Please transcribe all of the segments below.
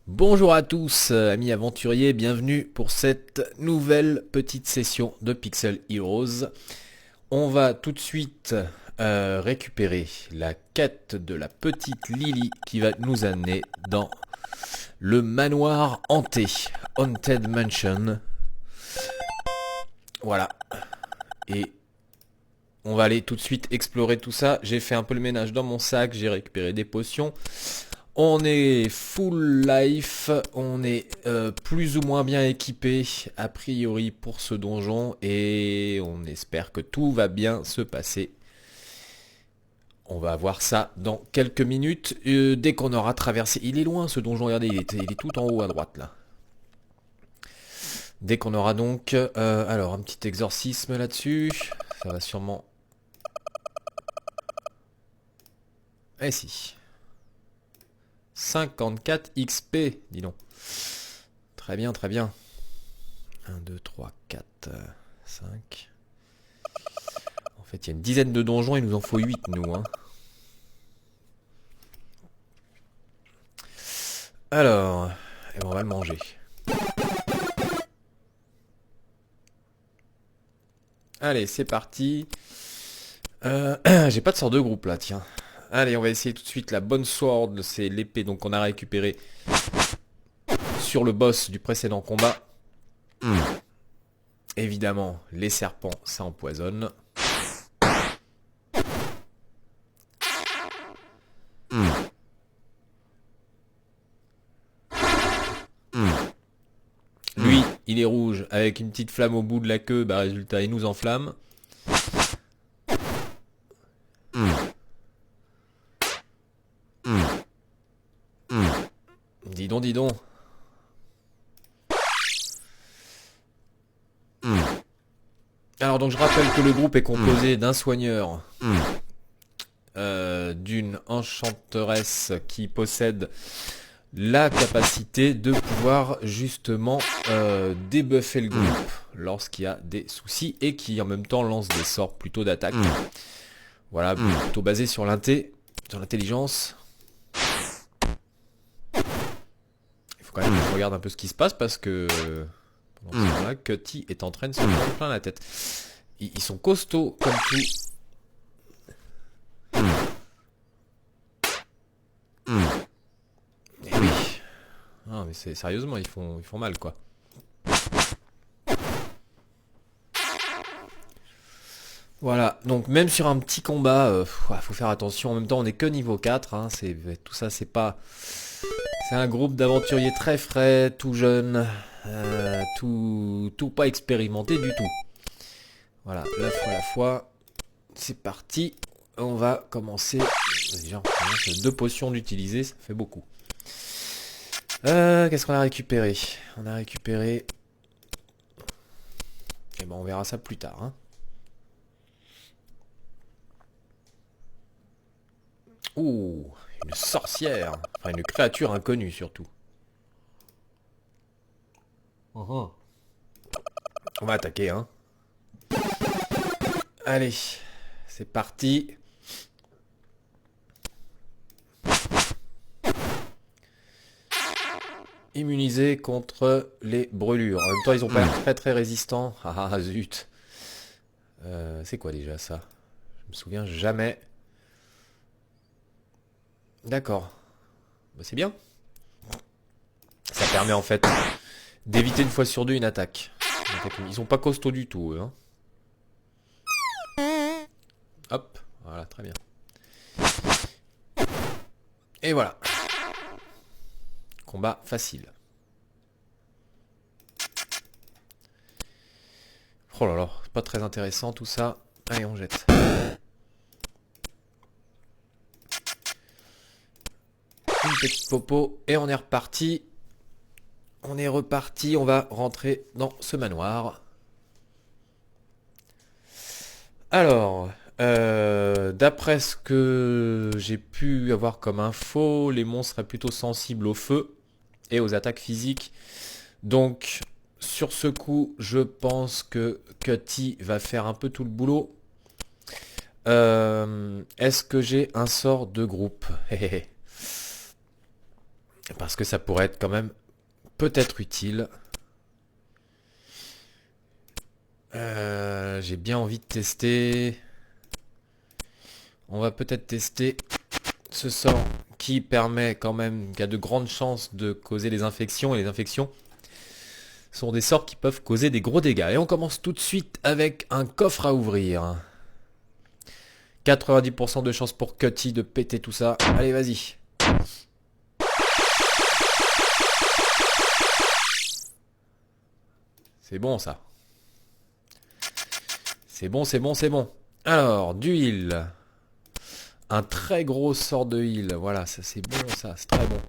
Bonjour à tous, amis aventuriers, bienvenue pour cette nouvelle petite session de Pixel Heroes. On va tout de suite récupérer la quête de la petite Lily qui va nous amener dans le manoir hanté, Haunted Mansion. Voilà, et on va aller tout de suite explorer tout ça. J'ai fait un peu le ménage dans mon sac, j'ai récupéré des potions. On est full life, on est plus ou moins bien équipé a priori pour ce donjon et on espère que tout va bien se passer. On va voir ça dans quelques minutes dès qu'on aura traversé. Il est loin ce donjon, regardez, il est tout en haut à droite là. Dès qu'on aura donc... alors un petit exorcisme là-dessus, ça va sûrement... Eh si... 54 XP, dis donc. Très bien, très bien. 1, 2, 3, 4, 5. En fait, il y a une dizaine de donjons, il nous en faut 8, nous. Hein. Alors, et ben, on va le manger. Allez, c'est parti. J'ai pas de sort de groupe là, tiens. Allez, on va essayer tout de suite la bonne sword, c'est l'épée donc on a récupéré sur le boss du précédent combat. Évidemment, les serpents, ça empoisonne. Lui, il est rouge avec une petite flamme au bout de la queue, bah résultat, il nous enflamme. Dis donc, dis donc. Alors donc je rappelle que le groupe est composé d'un soigneur, d'une enchanteresse qui possède la capacité de pouvoir justement débuffer le groupe lorsqu'il y a des soucis et qui en même temps lance des sorts plutôt d'attaque. Voilà, plutôt basé sur sur l'intelligence. Il faut quand même que je regarde un peu ce qui se passe parce que pendant ce temps-là, Cutty est en train de se prendre plein la tête. Ils sont costauds comme tout. Eh oui. Ah, mais c'est sérieusement, ils font mal quoi. Voilà, donc même sur un petit combat, faut faire attention. En même temps, on est que niveau 4. Hein, tout ça, c'est pas. C'est un groupe d'aventuriers très frais, tout jeune, tout pas expérimenté du tout. Voilà, la fois, c'est parti. On va commencer. Déjà, on commence 2 potions d'utiliser, ça fait beaucoup. Qu'est-ce qu'on a récupéré? On a récupéré... Et ben on verra ça plus tard. Hein. Ouh, une sorcière. Enfin, une créature inconnue surtout. On va attaquer, hein. Allez, c'est parti. Immunisé contre les brûlures. En même temps, ils ont pas l'air très très résistants. Ah zut. C'est quoi déjà ça? Je me souviens jamais. D'accord. Bah, c'est bien. Ça permet en fait d'éviter une fois sur deux une attaque. Ils sont pas costauds du tout, eux, hein. Hop, voilà, très bien. Et voilà. Combat facile. Oh là là, c'est pas très intéressant tout ça. Allez, on jette. Une petite popo et on est reparti. On est reparti, on va rentrer dans ce manoir. Alors, d'après ce que j'ai pu avoir comme info, les monstres seraient plutôt sensibles au feu et aux attaques physiques. Donc, sur ce coup, je pense que Cutty va faire un peu tout le boulot. Est-ce que j'ai un sort de groupe? Parce que ça pourrait être quand même peut-être utile. J'ai bien envie de tester. On va peut-être tester ce sort qui permet quand même, qui a de grandes chances de causer des infections. Et les infections sont des sorts qui peuvent causer des gros dégâts. Et on commence tout de suite avec un coffre à ouvrir. 90% de chance pour Cutty de péter tout ça. Allez, vas-y. C'est bon ça. C'est bon, c'est bon, c'est bon. Alors, du heal. Un très gros sort de heal. Voilà, ça c'est bon, ça, c'est très bon.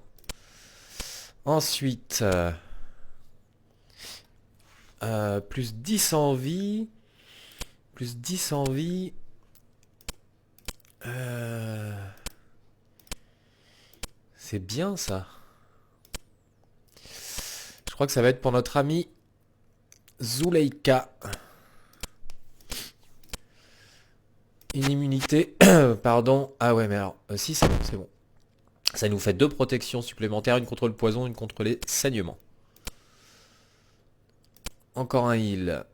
Ensuite, plus 10 en vie. Plus 10 en vie. C'est bien ça. Je crois que ça va être pour notre ami Zuleika. Une immunité, pardon. Ah ouais, mais alors, si c'est bon, c'est bon. Ça nous fait 2 protections supplémentaires, une contre le poison, une contre les saignements. Encore un heal.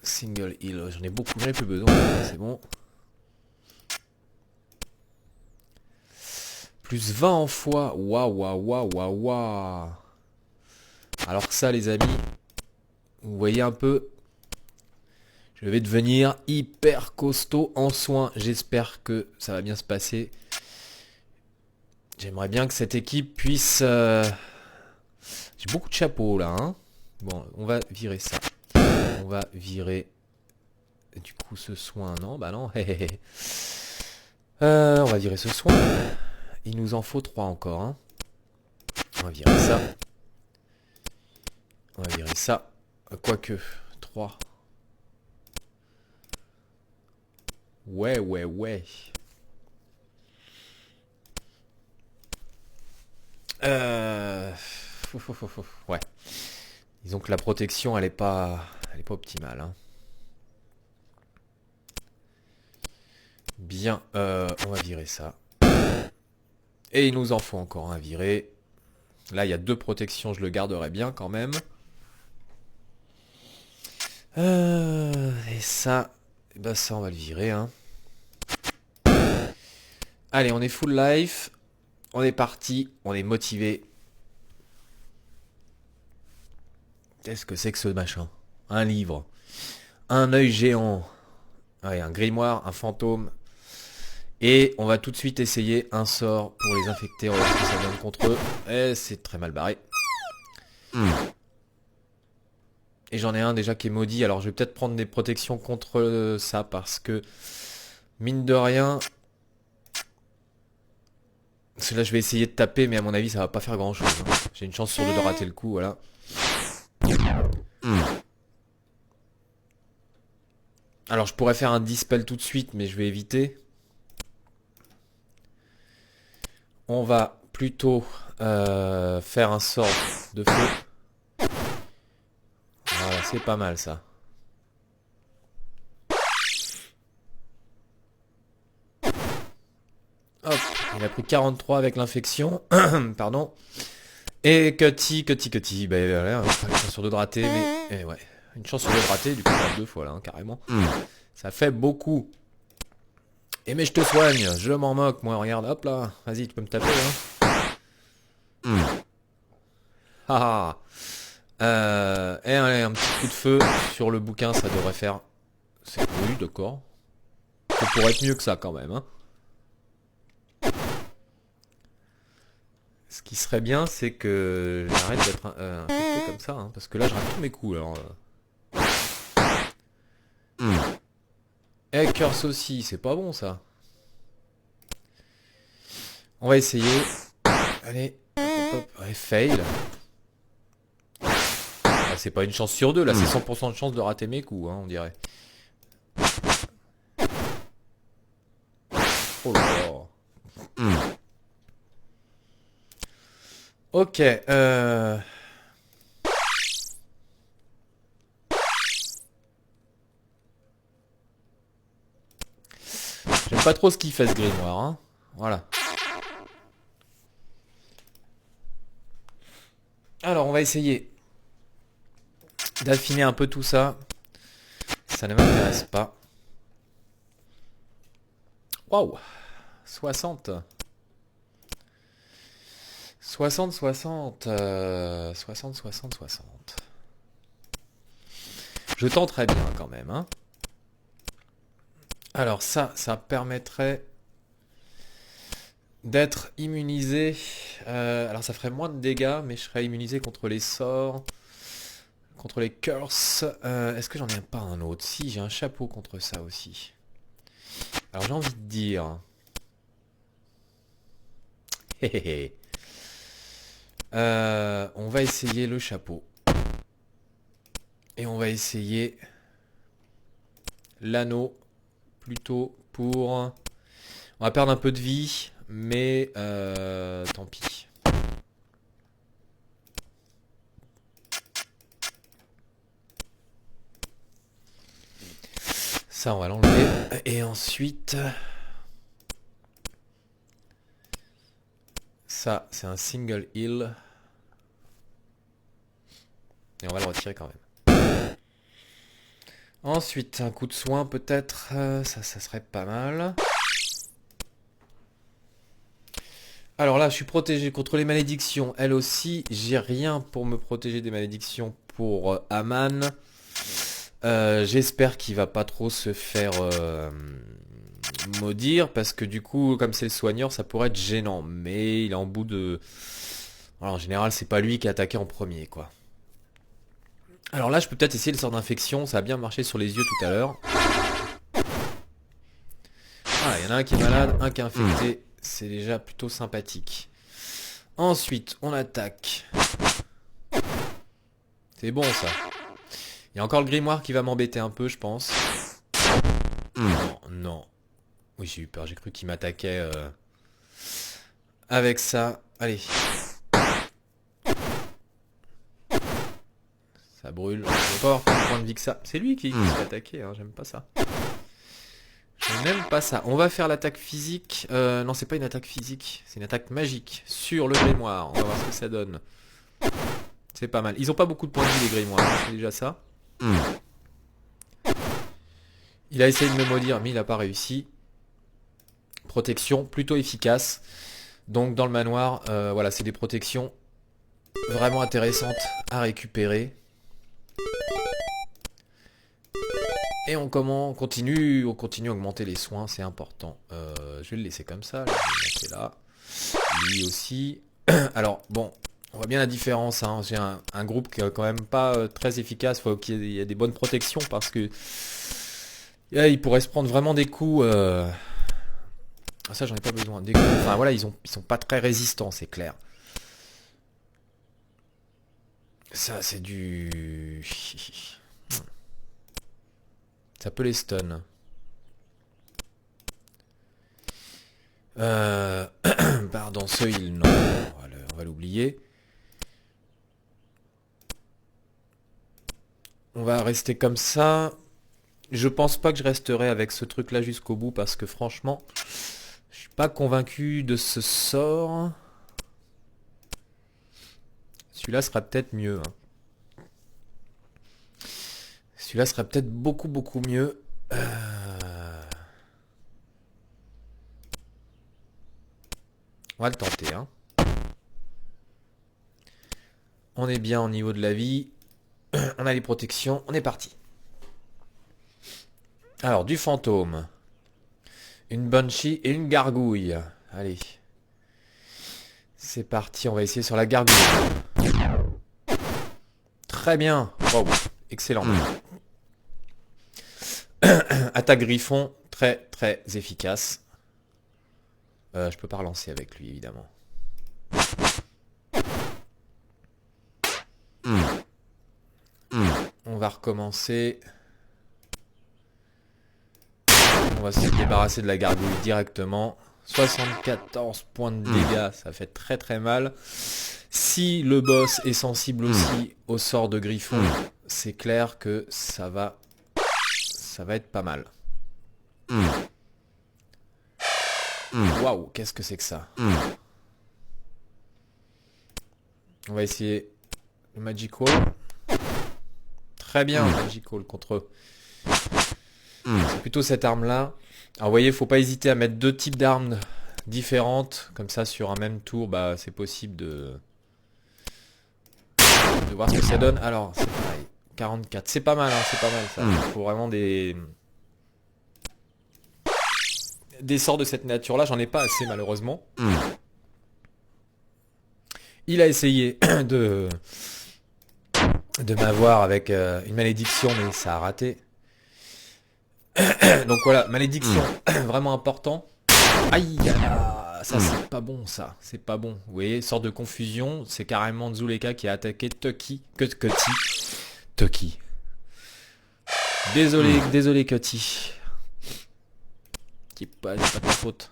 Single heal, j'en ai beaucoup, j'en ai plus besoin, c'est bon. Plus 20 en foi, waouh, waouh, waouh, waouh, waouh. Alors que ça, les amis, vous voyez un peu, je vais devenir hyper costaud en soins. J'espère que ça va bien se passer. J'aimerais bien que cette équipe puisse... J'ai beaucoup de chapeaux là, hein. Bon, on va virer ça. On va virer... Du coup, ce soin, non, bah non. On va virer ce soin. Il nous en faut 3 encore, hein. On va virer ça. On va virer ça. Quoique, 3. Ouais, ouais, ouais. Ouais. Disons que la protection, elle est pas optimale, hein. Bien, on va virer ça. Et il nous en faut encore un virer. Là, il y a 2 protections, je le garderai bien quand même. Et ça, bah ça, on va le virer, hein. Allez, on est full life. On est parti, on est motivé. Qu'est-ce que c'est que ce machin? Un livre. Un œil géant. Ouais, un grimoire, un fantôme. Et on va tout de suite essayer un sort pour les infecter. On va voir ce que ça donne contre eux. Et c'est très mal barré. Et j'en ai un déjà qui est maudit. Alors je vais peut-être prendre des protections contre ça. Parce que, mine de rien... Parce que là je vais essayer de taper. Mais à mon avis ça va pas faire grand chose, hein. J'ai une chance sur 2 de rater le coup. Voilà. Alors je pourrais faire un dispel tout de suite. Mais je vais éviter. On va plutôt faire un sort de feu. Voilà, c'est pas mal ça. Hop, il a pris 43 avec l'infection. Pardon. Et Cutty. Ben voilà, une chance sur 2 de rater. Mais ouais, une chance sur 2 de rater. Du coup, on a 2 fois là, hein, carrément. Ça fait beaucoup. Et mais je te soigne, je m'en moque, moi, regarde, hop là, vas-y, tu peux me taper, hein. Et allez, un petit coup de feu sur le bouquin, ça devrait faire... C'est oui, d'accord. Ça pourrait être mieux que ça, quand même, hein. Ce qui serait bien, c'est que j'arrête d'être infecté comme ça, hein, parce que là, je rate tous mes coups, alors... Eh, curse aussi, c'est pas bon ça. On va essayer. Allez, hop, hop, ouais, fail. Ah, c'est pas une chance sur 2, là, c'est 100% de chance de rater mes coups, hein, on dirait. Oh là là. Ok, j'aime pas trop ce qu'il fait ce grimoire, hein. Voilà. Alors, on va essayer d'affiner un peu tout ça. Ça ne m'intéresse pas. Waouh, 60. 60, 60. 60, 60, 60. Je tenterai bien quand même. Hein. Alors ça permettrait d'être immunisé. Alors ça ferait moins de dégâts, mais je serais immunisé contre les sorts, contre les curses. Est-ce que j'en ai pas un autre? Si, j'ai un chapeau contre ça aussi. Alors j'ai envie de dire... on va essayer le chapeau. Et on va essayer l'anneau plutôt pour... On va perdre un peu de vie, mais tant pis. Ça, on va l'enlever. Et ensuite... Ça, c'est un single heal. Et on va le retirer quand même. Ensuite, un coup de soin peut-être. Ça serait pas mal. Alors là, je suis protégé contre les malédictions. Elle aussi, j'ai rien pour me protéger des malédictions pour Aman. J'espère qu'il va pas trop se faire maudire. Parce que du coup, comme c'est le soigneur, ça pourrait être gênant. Mais il est en bout de... Alors, en général, c'est pas lui qui a attaqué en premier, quoi. Alors là, je peux peut-être essayer le sort d'infection. Ça a bien marché sur les yeux tout à l'heure. Ah, il y en a un qui est malade, un qui est infecté. C'est déjà plutôt sympathique. Ensuite, on attaque. C'est bon, ça. Il y a encore le grimoire qui va m'embêter un peu, je pense. Non, non. Oui, j'ai eu peur. J'ai cru qu'il m'attaquait avec ça. Allez. Ça brûle. Je vais pas avoir plus de points de vie que ça. C'est lui qui s'est attaqué, hein. J'aime pas ça. Je n'aime pas ça. On va faire l'attaque physique. Non, c'est pas une attaque physique. C'est une attaque magique sur le grimoire. On va voir ce que ça donne. C'est pas mal. Ils ont pas beaucoup de points de vie, les grimoires. C'est déjà ça. Il a essayé de me maudire, mais il n'a pas réussi. Protection plutôt efficace. Donc dans le manoir, voilà, c'est des protections vraiment intéressantes à récupérer. Et on continue à augmenter les soins, c'est important. Je vais le laisser comme ça, là, je vais le mettre là. Lui aussi. Alors, bon, on voit bien la différence. Hein. J'ai un groupe qui est quand même pas très efficace. Il faut qu'il y ait des bonnes protections parce que il pourrait se prendre vraiment des coups. Ça, j'en ai pas besoin. Des coups. Enfin voilà, ils sont pas très résistants, c'est clair. Ça, c'est du... Ça peut les stun. Pardon, ce heal, non. On va l'oublier. On va rester comme ça. Je pense pas que je resterai avec ce truc là jusqu'au bout parce que franchement, je suis pas convaincu de ce sort. Celui-là sera peut-être mieux. Hein. Celui-là sera peut-être beaucoup mieux. On va le tenter. Hein. On est bien au niveau de la vie. On a les protections. On est parti. Alors, du fantôme. Une banshee et une gargouille. Allez. C'est parti. On va essayer sur la gargouille. Très bien. Wow. Excellent. Attaque griffon. Très efficace. Je peux pas relancer avec lui, évidemment. On va recommencer. On va se débarrasser de la gargouille directement. 74 points de dégâts, ça fait très mal. Si le boss est sensible aussi au sort de griffon, c'est clair que ça va être pas mal. Waouh, qu'est-ce que c'est que ça? On va essayer Magical. Très bien, Magical contre eux. C'est plutôt cette arme-là. Alors vous voyez, faut pas hésiter à mettre deux types d'armes différentes. Comme ça, sur un même tour, bah c'est possible de voir ce que ça donne. Alors, c'est pareil. 44. C'est pas mal, hein, c'est pas mal ça. Il faut vraiment des sorts de cette nature-là. J'en ai pas assez, malheureusement. Il a essayé de m'avoir avec une malédiction, mais ça a raté. Donc voilà, malédiction, vraiment important. Aïe, ça c'est pas bon, ça, c'est pas bon. Vous voyez, sorte de confusion, c'est carrément Zuleka qui a attaqué Tucky. Tucky. Désolé Cutty. C'est pas de ta faute.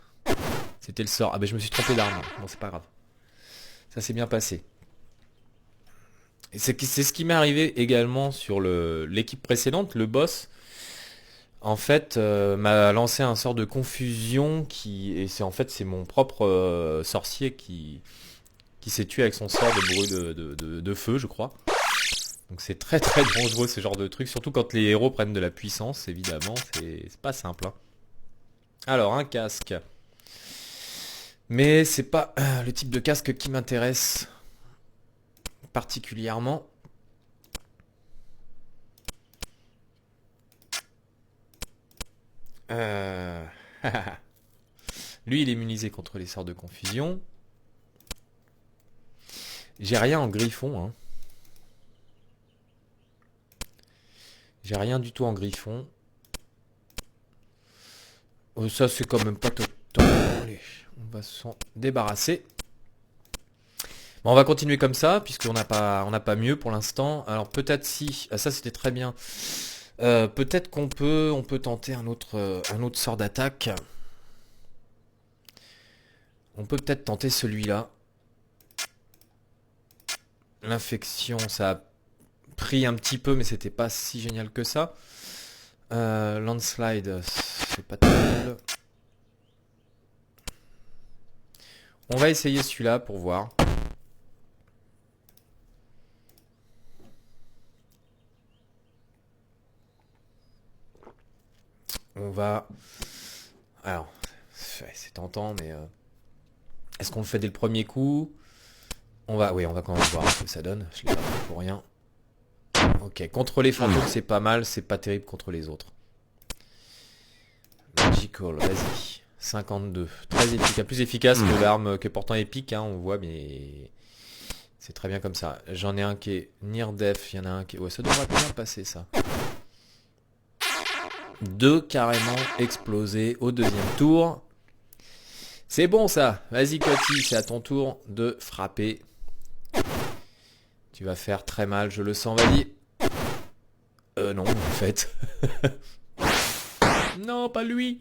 C'était le sort. Ah ben je me suis trompé d'arme. Bon, c'est pas grave. Ça s'est bien passé. Et c'est ce qui m'est arrivé également sur l'équipe précédente, le boss. En fait, m'a lancé un sort de confusion et c'est mon propre sorcier qui s'est tué avec son sort de bruit de feu, je crois. Donc c'est très très dangereux ce genre de truc, surtout quand les héros prennent de la puissance, évidemment, c'est pas simple. Hein. Alors, un casque. Mais c'est pas le type de casque qui m'intéresse particulièrement. Lui, il est immunisé contre les sorts de confusion. J'ai rien en griffon. Hein. J'ai rien du tout en griffon. Ça, c'est quand même pas total. Allez, on va s'en débarrasser. Bon, on va continuer comme ça, puisqu'on n'a pas mieux pour l'instant. Alors peut-être si... Ah, ça, c'était très bien. Peut-être qu'on peut tenter un autre sort d'attaque. On peut peut-être tenter celui-là. L'infection, ça a pris un petit peu, mais c'était pas si génial que ça. Landslide, c'est pas terrible. On va essayer celui-là pour voir. On va... Alors, c'est tentant, mais... Est-ce qu'on le fait dès le premier coup? Oui, on va quand même voir ce que ça donne. Je l'ai pas fait pour rien. Ok, contre les fantômes, c'est pas mal. C'est pas terrible contre les autres. Magical, vas-y. 52. Très efficace. Plus efficace que l'arme qui est pourtant épique, hein, on voit, mais... C'est très bien comme ça. J'en ai un qui est near death. Il y en a un qui... Ouais, ça devrait bien passer, ça. 2 carrément explosés au deuxième tour. C'est bon ça. Vas-y Cutty, c'est à ton tour de frapper. Tu vas faire très mal, je le sens, vas-y. Non, en fait. Non, pas lui.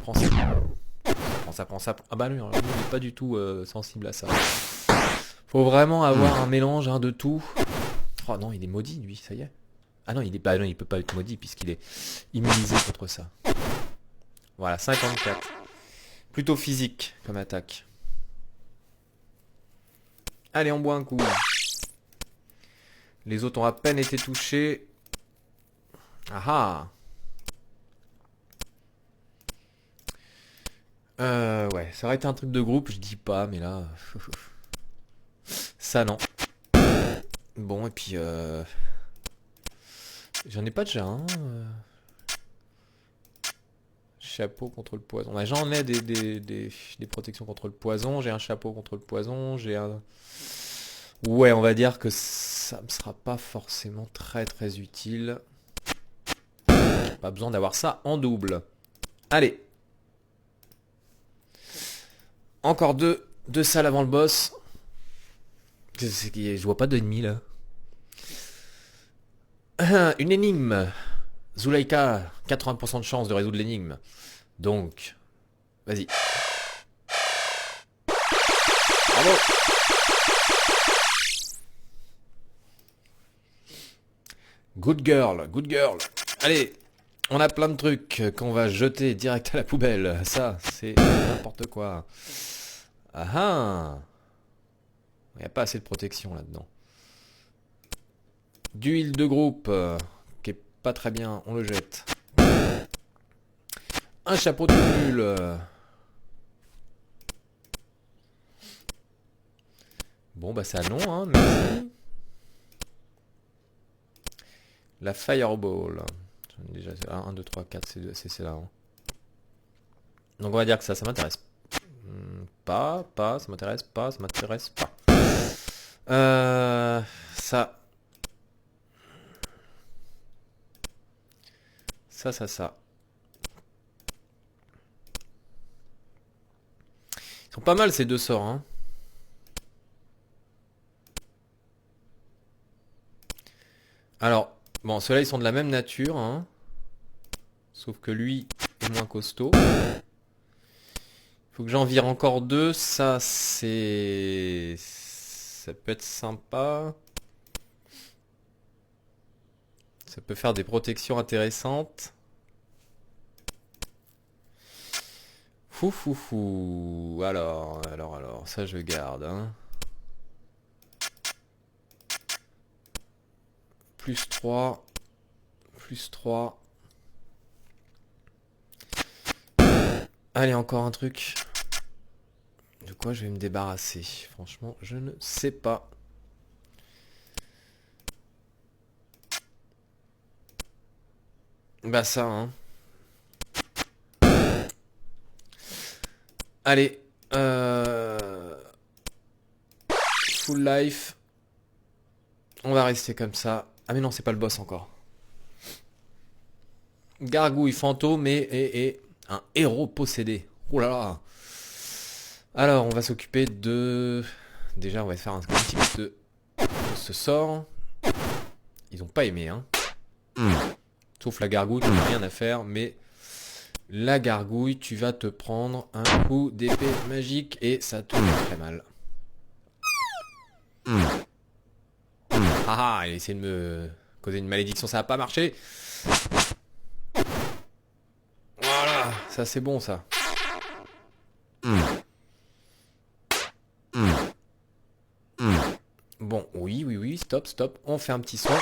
Prends ça. Ah bah lui, il n'est pas du tout sensible à ça. Faut vraiment avoir un mélange de tout. Oh non, il est maudit lui, ça y est. Ah non, il peut pas être maudit puisqu'il est immunisé contre ça. Voilà, 54. Plutôt physique comme attaque. Allez, on boit un coup. Les autres ont à peine été touchés. Ah ah. Ouais, ça aurait été un truc de groupe, je dis pas, mais là... Ça, non. Bon, et puis... J'en ai pas déjà un. Chapeau contre le poison. Bah, j'en ai des protections contre le poison. J'ai un chapeau contre le poison. J'ai un... Ouais, on va dire que ça me sera pas forcément très très utile. Pas besoin d'avoir ça en double. Allez. Encore deux salles avant le boss. Je vois pas d'ennemis là. Une énigme. Zuleika, 80% de chance de résoudre l'énigme. Donc, vas-y. Bravo. Good girl, good girl. Allez, On a plein de trucs qu'on va jeter direct à la poubelle. Ça, c'est n'importe quoi. Ah ah. Il n'y a pas assez de protection là-dedans. D'huile de groupe, qui est pas très bien, on le jette. Un chapeau de bulle. Bon bah ça non, hein, merci. La Fireball. Déjà, 1, 2, 3, 4, c'est là. Hein. Donc on va dire que ça m'intéresse. Pas, ça m'intéresse pas, ça m'intéresse pas. Ça. Ça. Ils sont pas mal ces deux sorts, hein. Alors, bon, ceux-là ils sont de la même nature, hein. Sauf que lui est moins costaud. Faut que j'en vire encore deux. Ça, c'est... Ça peut être sympa. Ça peut faire des protections intéressantes. Fou. Alors, ça je garde, hein. Plus 3. Allez, encore un truc. De quoi je vais me débarrasser? Franchement, je ne sais pas. Bah ça, hein. Allez. Full life. On va rester comme ça. Ah mais non, c'est pas le boss encore. Gargouille fantôme et un héros possédé. Oh là là. Alors, on va s'occuper de... Déjà, on va faire un petit peu de ce sort. Ils ont pas aimé, hein. Sauf la gargouille, tu n'as rien à faire, mais... La gargouille, tu vas te prendre un coup d'épée magique et ça te fait très mal. Ah, il a essayé de me causer une malédiction, ça n'a pas marché. Voilà, ça c'est bon ça. Bon, oui, stop. On fait un petit soin.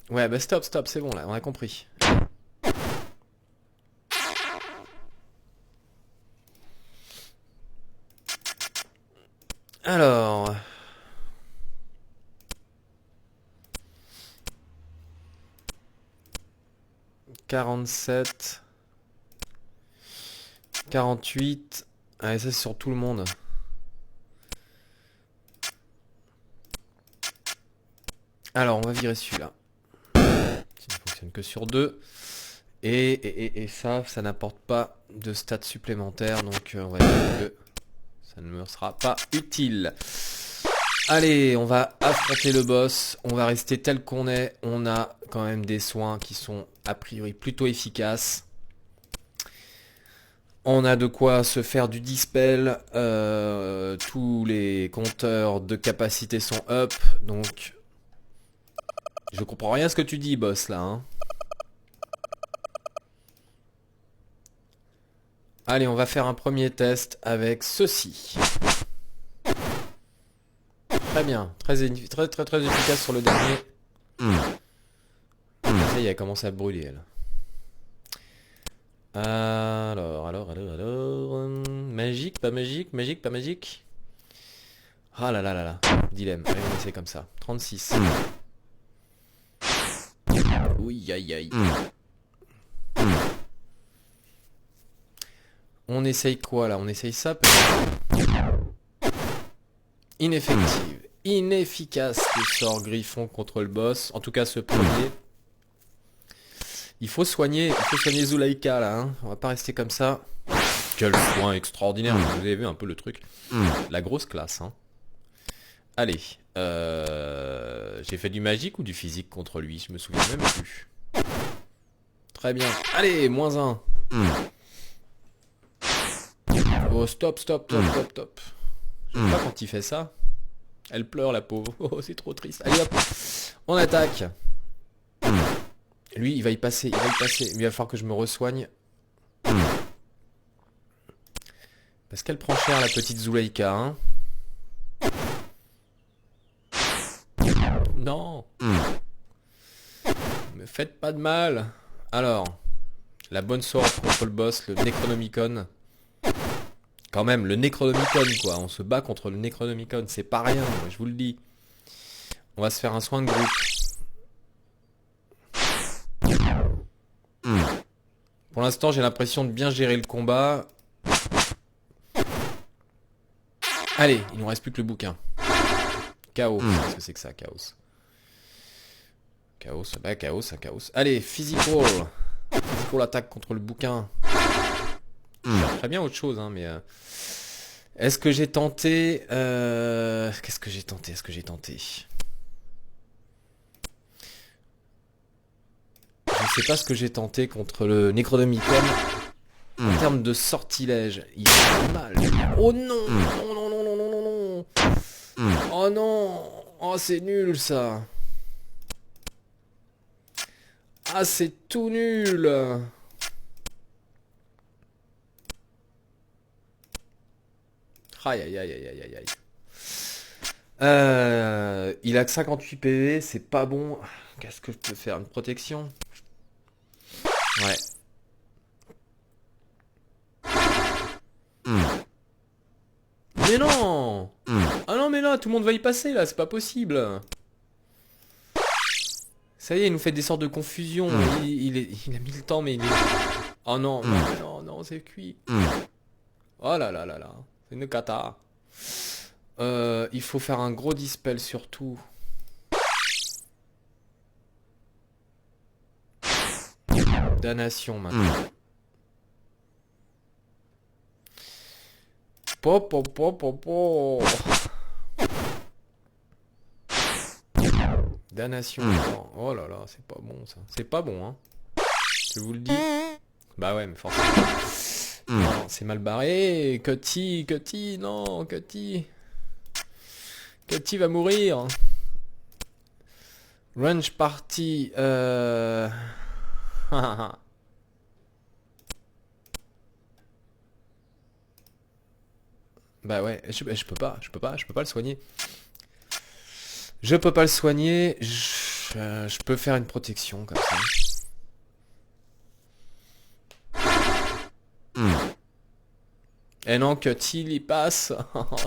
Ouais, bah stop, c'est bon là, on a compris. Alors... 47... 48... Allez, ça c'est sur tout le monde. Alors, on va virer celui-là. Qui ne fonctionne que sur 2. Et ça n'apporte pas de stats supplémentaires. Donc, on va dire que ça ne me sera pas utile. Allez, on va affronter le boss. On va rester tel qu'on est. On a quand même des soins qui sont a priori plutôt efficaces. On a de quoi se faire du dispel. Tous les compteurs de capacité sont up. Donc... Je comprends rien à ce que tu dis, boss, là. Hein. Allez, on va faire un premier test avec ceci. Très bien. Très efficace sur le dernier. Ça y est, elle commence à brûler, elle. Alors... Magique, pas magique. Ah là là. Dilemme. Allez, on essaie comme ça. 36. Oui, aïe. On essaye quoi là? On essaye ça peut-être. Ineffective. Inefficace le sort griffon contre le boss. En tout cas ce premier. Il faut soigner Zulaika là. Hein. On va pas rester comme ça. Quel soin extraordinaire. Vous avez vu un peu le truc. La grosse classe. Hein. Allez. J'ai fait du magique ou du physique contre lui? Je me souviens même plus. Très bien. Allez, -1. Oh, stop. J'aime pas quand il fait ça. Elle pleure la pauvre. Oh, c'est trop triste. Allez hop, on attaque. Lui, il va y passer, il va y passer. Mais il va falloir que je me resoigne. Parce qu'elle prend cher la petite Zuleika, hein. Non. Me faites pas de mal. Alors, la bonne sword contre le boss, le Necronomicon. Quand même, le Necronomicon, quoi. On se bat contre le Necronomicon. C'est pas rien, je vous le dis. On va se faire un soin de groupe. Pour l'instant, j'ai l'impression de bien gérer le combat. Allez, il nous reste plus que le bouquin. Chaos. Qu'est-ce que c'est que ça, chaos? Chaos, bah chaos, un chaos. Allez, physical. Physical attaque contre le bouquin. Très bien autre chose, hein, mais... Est-ce que j'ai tenté... Qu'est-ce que j'ai tenté? Est-ce que j'ai tenté? Je sais pas ce que j'ai tenté contre le Necronomicon. En termes de sortilège, il fait mal. Oh non! Non, non, non, non, non, non, non! Oh non! Oh, c'est nul, ça! Ah, c'est tout nul! Aïe, aïe, aïe, aïe, aïe, aïe. Il a que 58 PV, c'est pas bon. Qu'est-ce que je peux faire? Une protection? Ouais. Mais non! Ah non, mais là, tout le monde va y passer, là, c'est pas possible. Ça y est, il nous fait des sortes de confusion. Il a mis le temps, mais il est... Oh non, non, non, non, c'est cuit. Oh là là là là, c'est une cata. Il faut faire un gros dispel surtout. Damnation maintenant. Pop, pop, pop, pop, pop. Damnation. Oh là là, c'est pas bon ça. C'est pas bon, hein. Je vous le dis. Bah ouais, mais forcément. Non, c'est mal barré. Cutty, Cutty, non, Cutty. Cutty va mourir. Range party. Bah ouais, je peux pas le soigner. Je peux pas le soigner. Je peux faire une protection comme ça. Et non, Cutty, il y passe.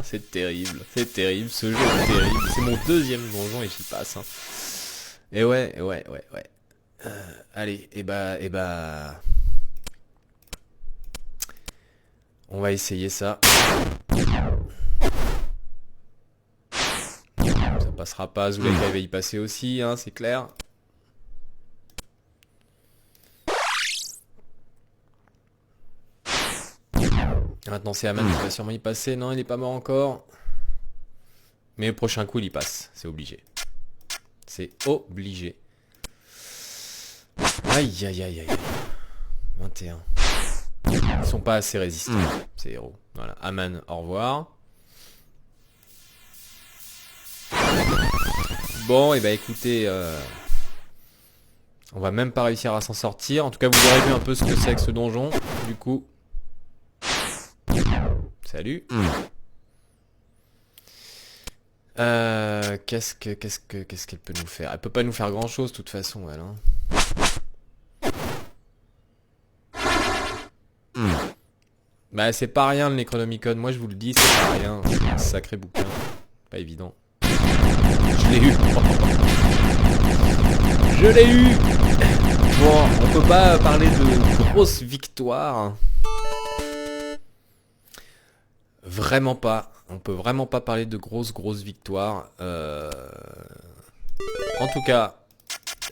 C'est terrible, ce jeu est terrible. C'est mon deuxième donjon et j'y passe. Hein. Et ouais. Allez, et bah... On va essayer ça. Ça passera pas, Zuleika va y passer aussi, hein, c'est clair. Maintenant c'est Aman qui va sûrement y passer. Non, il est pas mort encore. Mais le prochain coup il y passe, c'est obligé. C'est obligé. Aïe aïe aïe aïe. 21. Ils sont pas assez résistants, ces héros. Voilà, Aman, au revoir. Bon, et bah écoutez, on va même pas réussir à s'en sortir. En tout cas, vous aurez vu un peu ce que c'est que ce donjon. Du coup, salut. Qu'est-ce qu'elle peut nous faire? Elle peut pas nous faire grand chose de toute façon, elle. Hein. Bah c'est pas rien le Necronomicon. Moi je vous le dis, c'est pas rien. C'est un sacré bouquin. Pas évident. Je l'ai eu. Je l'ai eu. Bon, on peut pas parler de grosse victoire. Vraiment pas. On peut vraiment pas parler de grosses victoires. En tout cas,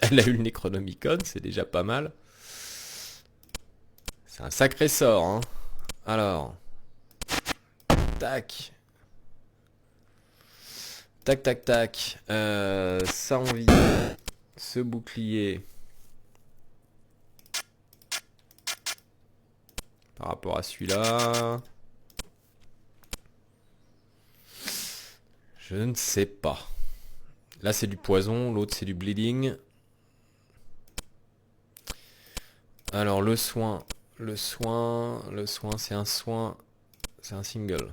elle a eu le Necronomicon, c'est déjà pas mal. C'est un sacré sort, hein. Alors. Tac. Tac, tac, tac. Ça, on vit. Ce bouclier. Par rapport à celui-là. Je ne sais pas. Là c'est du poison, l'autre c'est du bleeding. Alors le soin c'est un soin, c'est un single.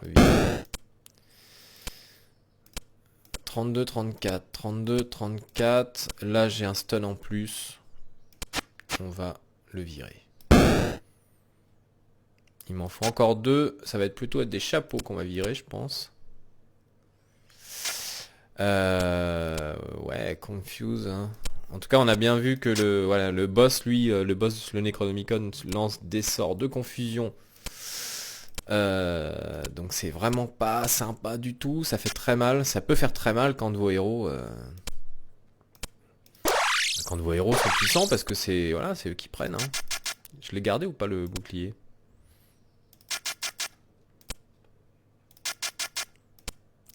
Oui. 32, 34, 32, 34. Là j'ai un stun en plus. On va le virer. Il m'en faut encore 2. Ça va être plutôt des chapeaux qu'on va virer, je pense. Ouais, confuse. Hein. En tout cas, on a bien vu que le boss, lui, le Necronomicon lance des sorts de confusion. Donc c'est vraiment pas sympa du tout. Ça fait très mal. Ça peut faire très mal quand vos héros... Quand vos héros sont puissants parce que c'est voilà, c'est eux qui prennent. Hein. Je l'ai gardé ou pas le bouclier?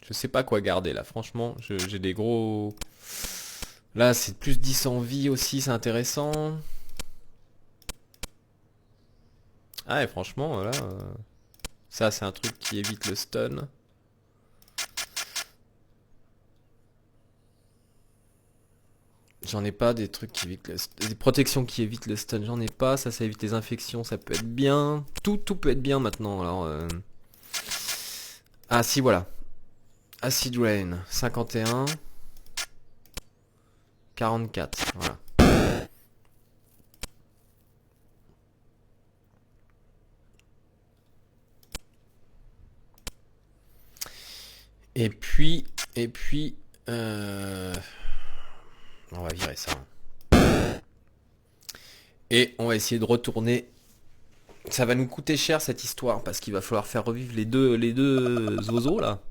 Je sais pas quoi garder là, franchement, j'ai des gros... Là c'est plus 10 en vie aussi, c'est intéressant. Ah et franchement, là... Ça c'est un truc qui évite le stun. J'en ai pas des trucs qui évitent des protections qui évitent le stun, j'en ai pas, ça évite les infections, ça peut être bien. Tout peut être bien maintenant, alors... Ah si voilà. Acid Rain, 51. 44, voilà. Et puis, on va virer ça. Et on va essayer de retourner. Ça va nous coûter cher cette histoire parce qu'il va falloir faire revivre les deux zozos là.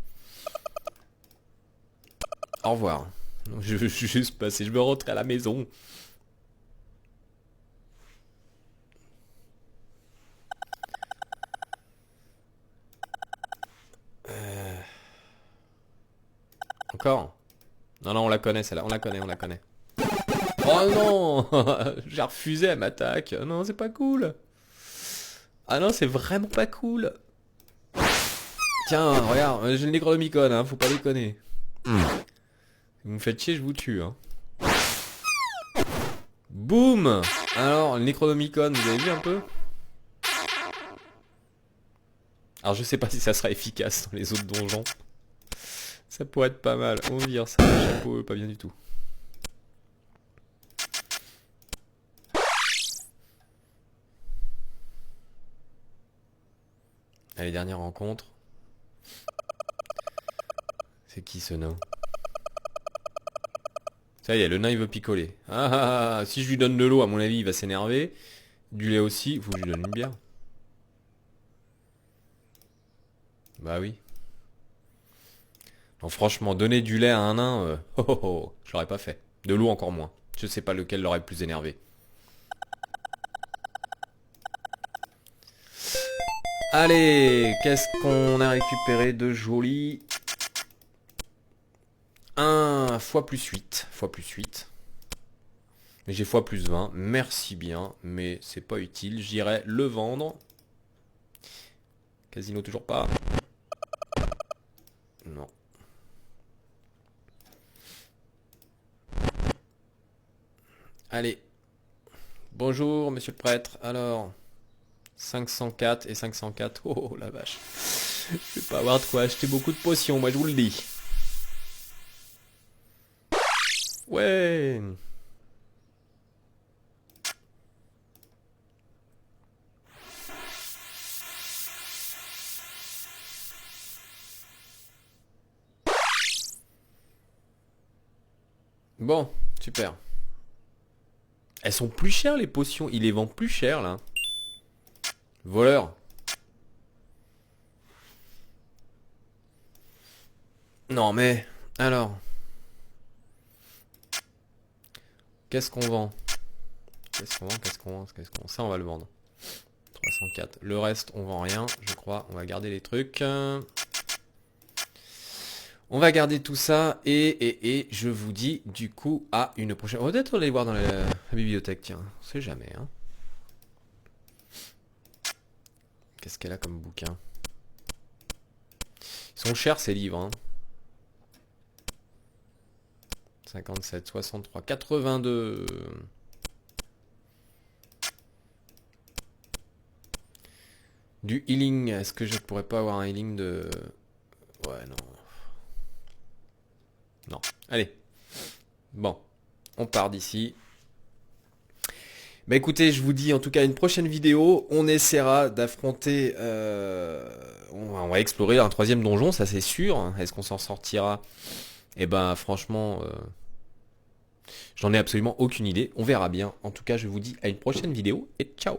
Au revoir. Je veux juste passer, je veux rentrer à la maison. Encore? Non, non, on la connaît celle-là, on la connaît. Oh non! J'ai refusé, elle m'attaque. Non, c'est pas cool. Ah non, c'est vraiment pas cool. Tiens, regarde, j'ai le Necronomicon, hein, faut pas déconner. Vous me faites chier, je vous tue. Hein. Boum! Alors, le Necronomicon, vous avez vu un peu? Alors, je sais pas si ça sera efficace dans les autres donjons. Ça pourrait être pas mal. On va dire ça, le chapeau, pas bien du tout. Allez, dernière rencontre. C'est qui ce nain? Ça y est, le nain il veut picoler. Ah, si je lui donne de l'eau, à mon avis, il va s'énerver. Du lait aussi, il faut que je lui donne une bière. Bah oui. Non, franchement, donner du lait à un nain, je l'aurais pas fait. De l'eau encore moins. Je sais pas lequel l'aurait le plus énervé. Allez, qu'est-ce qu'on a récupéré de joli? 1 fois plus 8. Fois plus 8. Mais j'ai fois plus 20. Merci bien, mais c'est pas utile. J'irai le vendre. Casino toujours pas. Non. Allez. Bonjour, monsieur le prêtre. Alors, 504 et 504. Oh la vache. Je vais pas avoir de quoi acheter beaucoup de potions, moi je vous le dis. Ouais. Bon, super. Elles sont plus chères les potions. Il les vend plus cher là. Voleur. Non mais, alors. Qu'est-ce qu'on vend? Qu'est-ce qu'on vend? Ça on va le vendre. 304. Le reste on vend rien, je crois. On va garder les trucs. On va garder tout ça et je vous dis du coup à une prochaine. On va peut-être aller voir dans la bibliothèque, tiens. On sait jamais, hein. Qu'est-ce qu'elle a comme bouquin? Ils sont chers ces livres, hein. 57, 63, 82. Du healing, est-ce que je pourrais pas avoir un healing de... Ouais, non. Non. Allez. Bon. On part d'ici. Bah écoutez, je vous dis en tout cas une prochaine vidéo. On essaiera d'affronter... on va explorer un troisième donjon, ça c'est sûr. Est-ce qu'on s'en sortira? Eh ben franchement... j'en ai absolument aucune idée. On verra bien. En tout cas, je vous dis à une prochaine vidéo et ciao!